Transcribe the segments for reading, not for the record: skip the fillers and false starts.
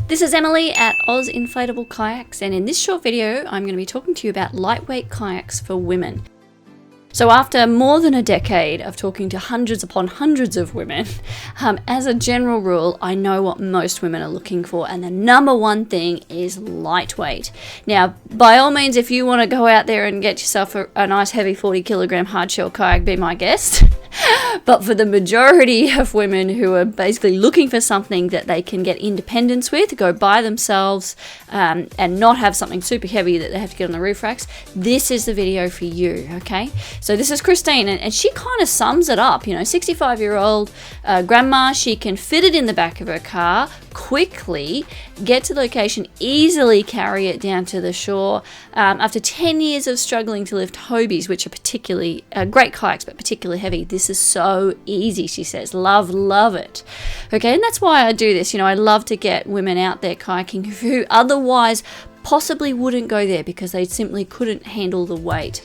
This is Emily at Oz Inflatable Kayaks, and in this short video I'm going to be talking to you about lightweight kayaks for women. So after more than a decade of talking to hundreds upon hundreds of women, as a general rule, I know what most women are looking for, and the number one thing is lightweight. Now, by all means, if you want to go out there and get yourself a nice heavy 40 kilogram hardshell kayak, be my guest. But for the majority of women who are basically looking for something that they can get independence with, go by themselves, and not have something super heavy that they have to get on the roof racks, this is the video for you, okay? So this is Christine, and she kind of sums it up, 65-year-old grandma. She can fit it in the back of her car, quickly get to the location, easily carry it down to the shore. After 10 years of struggling to lift Hobies, which are particularly great kayaks, but particularly heavy, this is so easy, she says. Love it. Okay, and that's why I do this. I love to get women out there kayaking who otherwise possibly wouldn't go there because they simply couldn't handle the weight.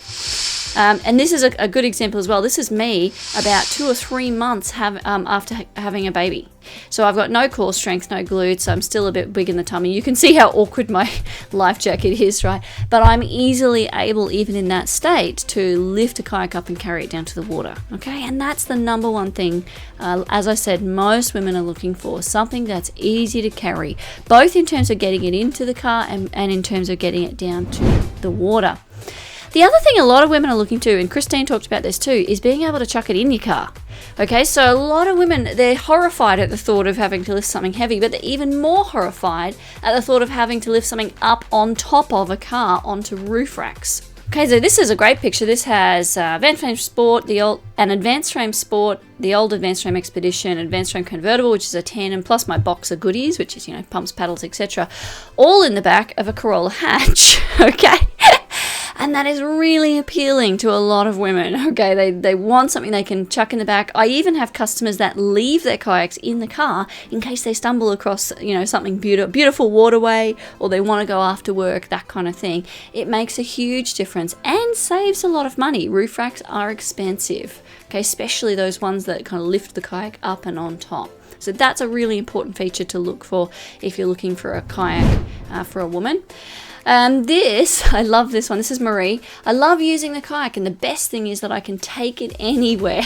And this is a good example as well. This is me about 2 or 3 months after having a baby. So I've got no core strength, no glutes, so I'm still a bit big in the tummy. You can see how awkward my life jacket is, right? But I'm easily able, even in that state, to lift a kayak up and carry it down to the water, okay? And that's the number one thing, as I said, most women are looking for, something that's easy to carry, both in terms of getting it into the car and in terms of getting it down to the water. The other thing a lot of women are looking to, and Christine talked about this too, is being able to chuck it in your car. Okay, so a lot of women, they're horrified at the thought of having to lift something heavy, but they're even more horrified at the thought of having to lift something up on top of a car onto roof racks. Okay, so this is a great picture. This has Advanced Frame Sport, Advanced Frame Sport, the old Advanced Frame Expedition, Advanced Frame Convertible, which is a tandem, plus my box of goodies, which is, pumps, paddles, etc., all in the back of a Corolla hatch, okay? And that is really appealing to a lot of women, okay? They want something they can chuck in the back. I even have customers that leave their kayaks in the car in case they stumble across, something beautiful waterway, or they want to go after work, that kind of thing. It makes a huge difference and saves a lot of money. Roof racks are expensive, okay? Especially those ones that kind of lift the kayak up and on top. So that's a really important feature to look for if you're looking for a kayak for a woman. I love this one. This is Marie. I love using the kayak, and the best thing is that I can take it anywhere.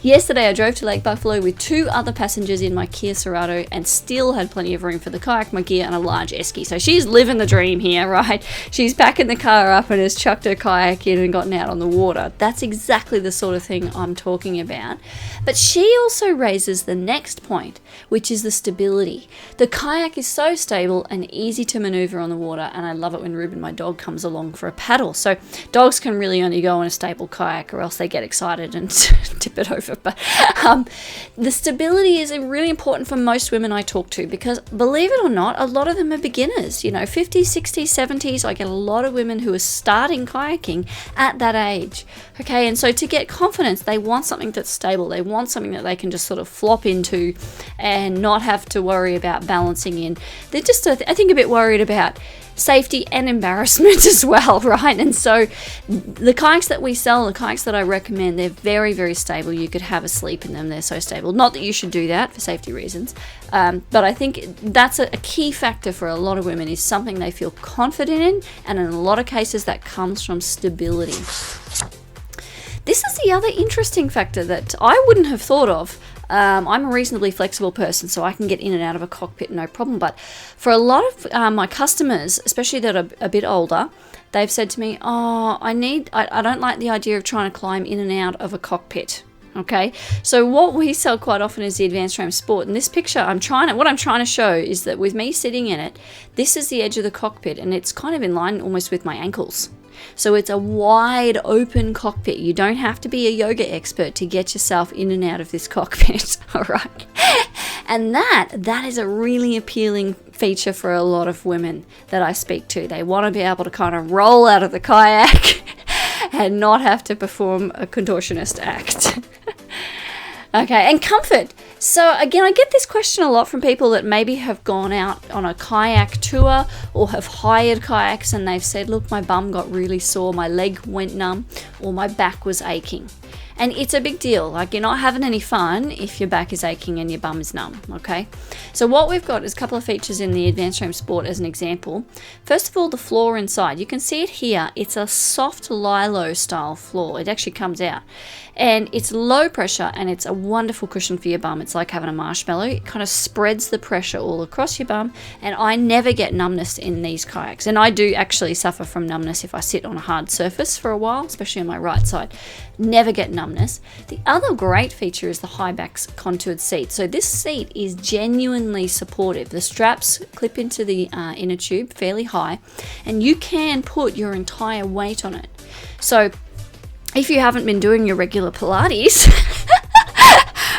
Yesterday I drove to Lake Buffalo with 2 other passengers in my Kia Cerato and still had plenty of room for the kayak, my gear, and a large esky. So she's living the dream here, right? She's packing the car up and has chucked her kayak in and gotten out on the water. That's exactly the sort of thing I'm talking about. But she also raises the next point, which is the stability. The kayak is so stable and easy to maneuver on the water, and I love it when Ruben, my dog, comes along for a paddle. So dogs can really only go on a stable kayak, or else they get excited and tip it over. But the stability is really important for most women I talk to, because believe it or not, a lot of them are beginners, 50s, 60s, 70s. I get a lot of women who are starting kayaking at that age. Okay, and so to get confidence, they want something that's stable. They want something that they can just sort of flop into and not have to worry about balancing in. They're just, I think, a bit worried about safety and embarrassment as well, right? And so the kayaks that we sell, the kayaks that I recommend, they're very, very stable. You could have a sleep in them. They're so stable. Not that you should do that for safety reasons, but I think that's a key factor for a lot of women, is something they feel confident in, and in a lot of cases that comes from stability. This is the other interesting factor that I wouldn't have thought of. I'm a reasonably flexible person, so I can get in and out of a cockpit no problem. But for a lot of my customers, especially that are a bit older, they've said to me, I don't like the idea of trying to climb in and out of a cockpit. Okay, so what we sell quite often is the Advanced Frame Sport. In this picture, what I'm trying to show is that with me sitting in it, this is the edge of the cockpit, and it's kind of in line almost with my ankles. So it's a wide open cockpit. You don't have to be a yoga expert to get yourself in and out of this cockpit, all right? And that is a really appealing feature for a lot of women that I speak to. They want to be able to kind of roll out of the kayak and not have to perform a contortionist act. Okay, and comfort. So again, I get this question a lot from people that maybe have gone out on a kayak tour or have hired kayaks, and they've said, look, my bum got really sore, my leg went numb, or my back was aching. And it's a big deal. Like, you're not having any fun if your back is aching and your bum is numb, okay? So what we've got is a couple of features in the Advanced Frame Sport as an example. First of all, the floor inside. You can see it here. It's a soft lilo style floor. It actually comes out. And it's low pressure and it's a wonderful cushion for your bum. It's like having a marshmallow. It kind of spreads the pressure all across your bum. And I never get numbness in these kayaks. And I do actually suffer from numbness if I sit on a hard surface for a while, especially on my right side. Never get numbness. The other great feature is the high back contoured seat. So this seat is genuinely supportive. The straps clip into the inner tube fairly high, and you can put your entire weight on it. So if you haven't been doing your regular Pilates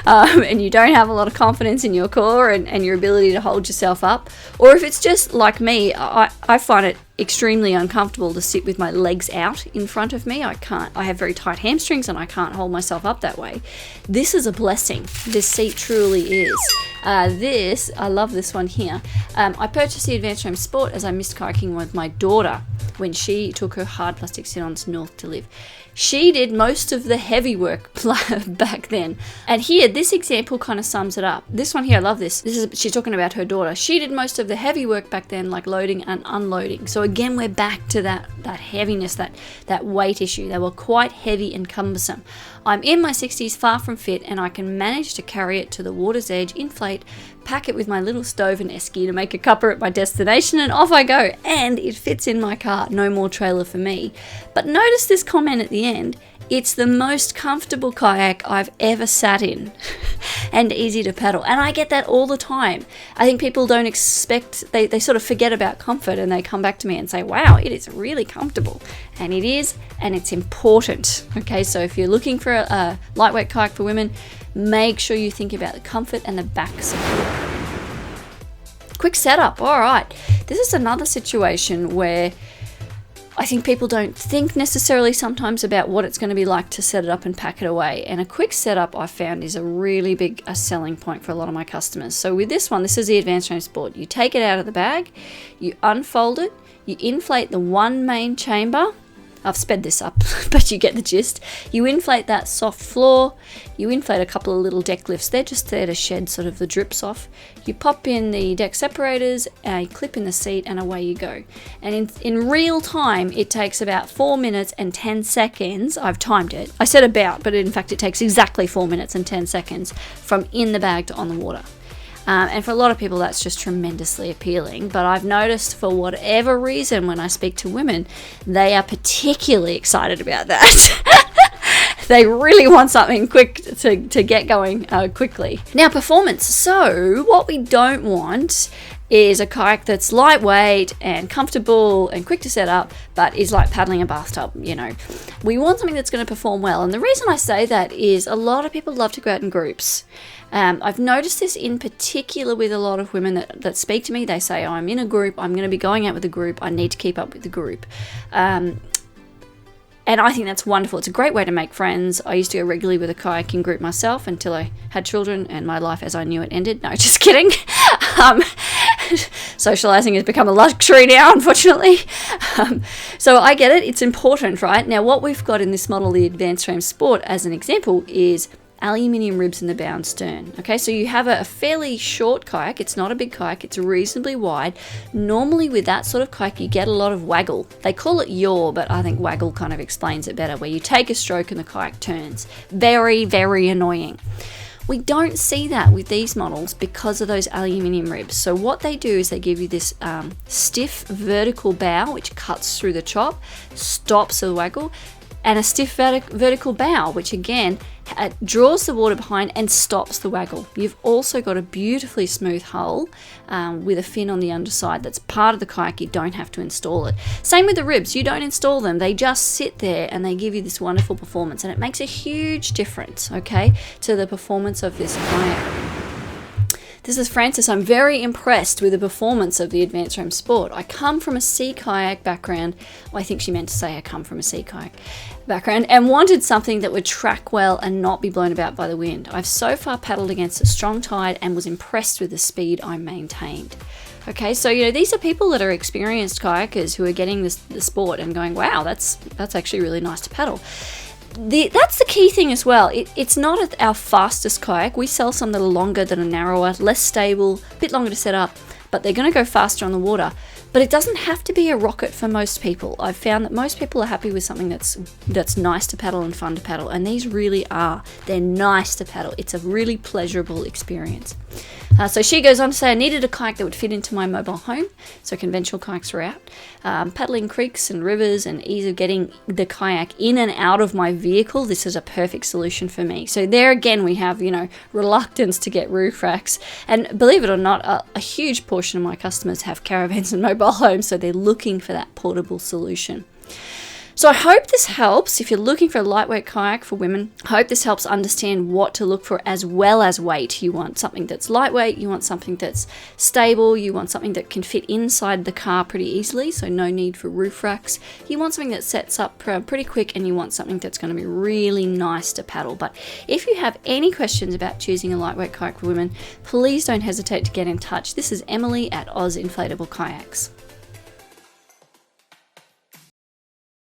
and you don't have a lot of confidence in your core and your ability to hold yourself up, or if it's just like me, I find it extremely uncomfortable to sit with my legs out in front of me. I have very tight hamstrings and I can't hold myself up that way. This is a blessing. This seat truly is. I love this one here. I purchased the Advanced Frame Sport as I missed kayaking with my daughter when she took her hard plastic sit-ons north to live. She did most of the heavy work back then. And here, this example kind of sums it up. This one here, I love this. She's talking about her daughter. She did most of the heavy work back then, like loading and unloading. So again, we're back to that heaviness, that weight issue. They were quite heavy and cumbersome. I'm in my 60s, far from fit, and I can manage to carry it to the water's edge, inflate, pack it with my little stove and esky to make a cuppa at my destination, and off I go. And it fits in my car. No more trailer for me. But notice this comment at the end. It's the most comfortable kayak I've ever sat in and easy to paddle. And I get that all the time. I think people don't expect, they sort of forget about comfort and they come back to me and say, wow, it is really comfortable. And it is, and it's important. Okay, so if you're looking for a lightweight kayak for women, make sure you think about the comfort and the back support. Quick setup. All right. This is another situation where I think people don't think necessarily sometimes about what it's going to be like to set it up and pack it away. And a quick setup I found is a really big selling point for a lot of my customers. So with this one, this is the Advanced Frame Sport. You take it out of the bag, you unfold it, you inflate the one main chamber. I've sped this up, but you get the gist. You inflate that soft floor, you inflate a couple of little deck lifts. They're just there to shed sort of the drips off. You pop in the deck separators, you clip in the seat, and away you go. And in real time, it takes about 4 minutes and 10 seconds. I've timed it. I said about, but in fact, it takes exactly 4 minutes and 10 seconds from in the bag to on the water. And for a lot of people, that's just tremendously appealing. But I've noticed for whatever reason, when I speak to women, they are particularly excited about that. They really want something quick to get going quickly. Now, performance. So what we don't want is a kayak that's lightweight and comfortable and quick to set up, but is like paddling a bathtub, you know. We want something that's going to perform well. And the reason I say that is a lot of people love to go out in groups. I've noticed this in particular with a lot of women that speak to me. They say, oh, I'm in a group, I'm going to be going out with a group, I need to keep up with the group. And I think that's wonderful. It's a great way to make friends. I used to go regularly with a kayaking group myself until I had children and my life as I knew it ended. No, just kidding. Socializing has become a luxury now, unfortunately. So I get it. It's important, right? Now, what we've got in this model, the Advanced Frame Sport, as an example, is aluminium ribs in the bow and stern. Okay, so you have a fairly short kayak. It's not a big kayak. It's reasonably wide. Normally with that sort of kayak, you get a lot of waggle. They call it yaw, but I think waggle kind of explains it better, where you take a stroke and the kayak turns. Very, very annoying. We don't see that with these models because of those aluminium ribs. So what they do is they give you this stiff vertical bow, which cuts through the chop, stops the waggle, and a stiff vertical bow, which again draws the water behind and stops the waggle. You've also got a beautifully smooth hull with a fin on the underside that's part of the kayak. You don't have to install it. Same with the ribs. You don't install them. They just sit there and they give you this wonderful performance, and it makes a huge difference, okay, to the performance of this kayak. This is Frances. I'm very impressed with the performance of the Advanced Frame Sport. I come from a sea kayak background. Well, I think she meant to say I come from a sea kayak background, and wanted something that would track well and not be blown about by the wind. I've so far paddled against a strong tide and was impressed with the speed I maintained. Okay, so you know, these are people that are experienced kayakers who are getting the sport and going, wow, that's actually really nice to paddle. That's the key thing as well. It's not our fastest kayak. We sell some that are longer, that are narrower, less stable, a bit longer to set up, but they're going to go faster on the water. But it doesn't have to be a rocket for most people. I've found that most people are happy with something that's nice to paddle and fun to paddle, and these really are. They're nice to paddle. It's a really pleasurable experience. So she goes on to say, I needed a kayak that would fit into my mobile home, so conventional kayaks are out. Paddling creeks and rivers and ease of getting the kayak in and out of my vehicle, this is a perfect solution for me. So there again we have, reluctance to get roof racks. And believe it or not, a huge portion of my customers have caravans and mobile homes, so they're looking for that portable solution. So I hope this helps. If you're looking for a lightweight kayak for women, I hope this helps understand what to look for as well as weight. You want something that's lightweight, you want something that's stable, you want something that can fit inside the car pretty easily, so no need for roof racks. You want something that sets up pretty quick, and you want something that's going to be really nice to paddle. But if you have any questions about choosing a lightweight kayak for women, please don't hesitate to get in touch. This is Emily at Oz Inflatable Kayaks.